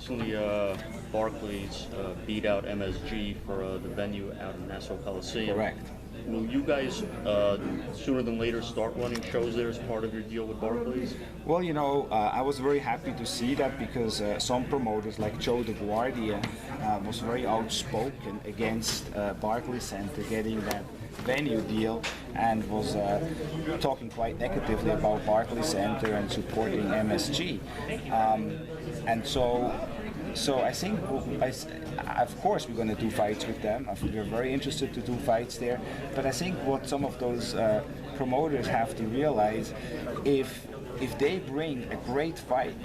recently Barclays beat out MSG for the venue out in Nassau Coliseum. Correct. Will you guys sooner than later start running shows there as part of your deal with Barclays? Well, I was very happy to see that because some promoters like Joe DeGuardia was very outspoken against Barclays Center getting that venue deal and was talking quite negatively about Barclays Center and supporting MSG. And so I think, of course, we're going to do fights with them. I think we're very interested to do fights there. But I think what some of those promoters have to realize, if they bring a great fight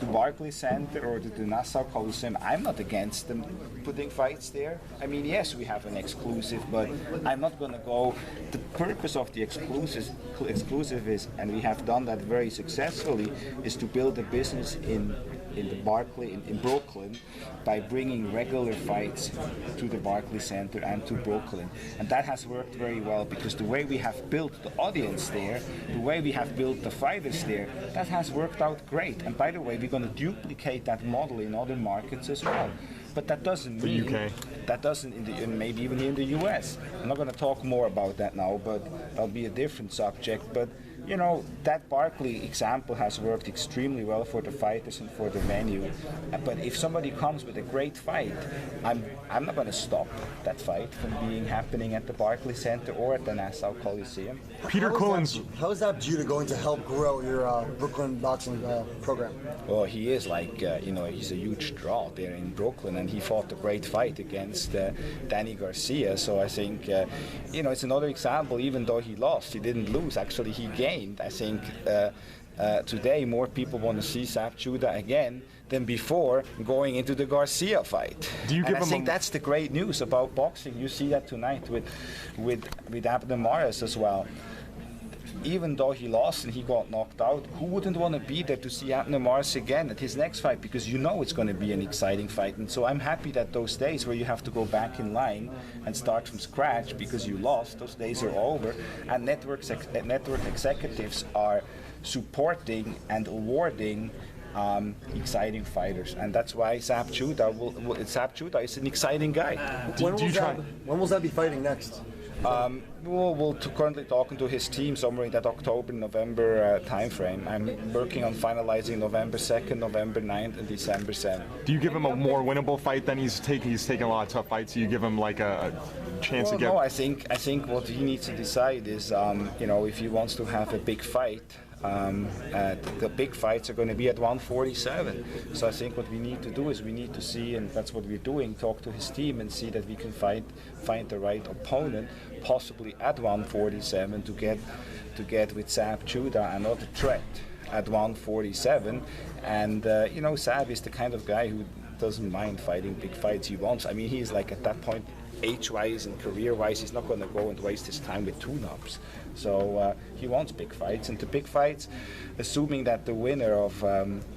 to Barclays Center or to the Nassau Coliseum, I'm not against them putting fights there. I mean, yes, we have an exclusive, but I'm not going to go. The purpose of the exclusive is, and we have done that very successfully, is to build a business in the Barclays in Brooklyn by bringing regular fights to the Barclays Center and to Brooklyn. And that has worked very well because the way we have built the audience there, the way we have built the fighters there, that has worked out great. And by the way, we're going to duplicate that model in other markets as well. But that doesn't mean that doesn't maybe even in the US. I'm not going to talk more about that now, but that'll be a different subject. But that Barclay example has worked extremely well for the fighters and for the venue. But if somebody comes with a great fight, I'm not going to stop that fight from happening at the Barclays Center or at the Nassau Coliseum. Peter Quillen's. How is Zab Judah going to help grow your Brooklyn boxing program? Well, he is he's a huge draw there in Brooklyn, and he fought a great fight against Danny Garcia. So I think, it's another example. Even though he lost, he didn't lose. Actually, he gained. I think today more people want to see Zab Judah again than before going into the Garcia fight. I think that's the great news about boxing. You see that tonight with Abner Mares as well. Even though he lost and he got knocked out, who wouldn't want to be there to see Abner Mares again at his next fight? Because it's going to be an exciting fight. And so I'm happy that those days where you have to go back in line and start from scratch because you lost, those days are over. And network executives are supporting and awarding exciting fighters, and that's why Zab Judah is an exciting guy. When will Zab be fighting next? We're currently talking to his team somewhere in that October-November time frame. I'm working on finalizing November 2nd, November 9th, and December 7th. Do you give him a more winnable fight than he's taken a lot of tough fights? So you give him like a chance to get? No, I think what he needs to decide is, if he wants to have a big fight. The big fights are going to be at 147. So I think what we need to do is we need to see, and that's what we're doing, talk to his team and see that we can find the right opponent, possibly at 147, to get with Zab Judah another threat at 147. And Zab is the kind of guy who doesn't mind fighting big fights. He wants. I mean, he's like at that point, age-wise and career-wise, he's not going to go and waste his time with tune-ups. So he wants big fights, and the big fights, assuming that the winner of,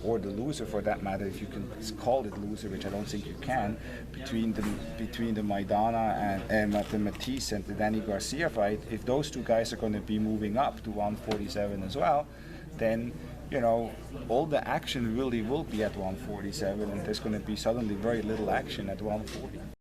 or the loser for that matter, if you can call it loser, which I don't think you can, between the Maidana and the Matisse and the Danny Garcia fight, if those two guys are going to be moving up to 147 as well, then all the action really will be at 147, and there's going to be suddenly very little action at 140.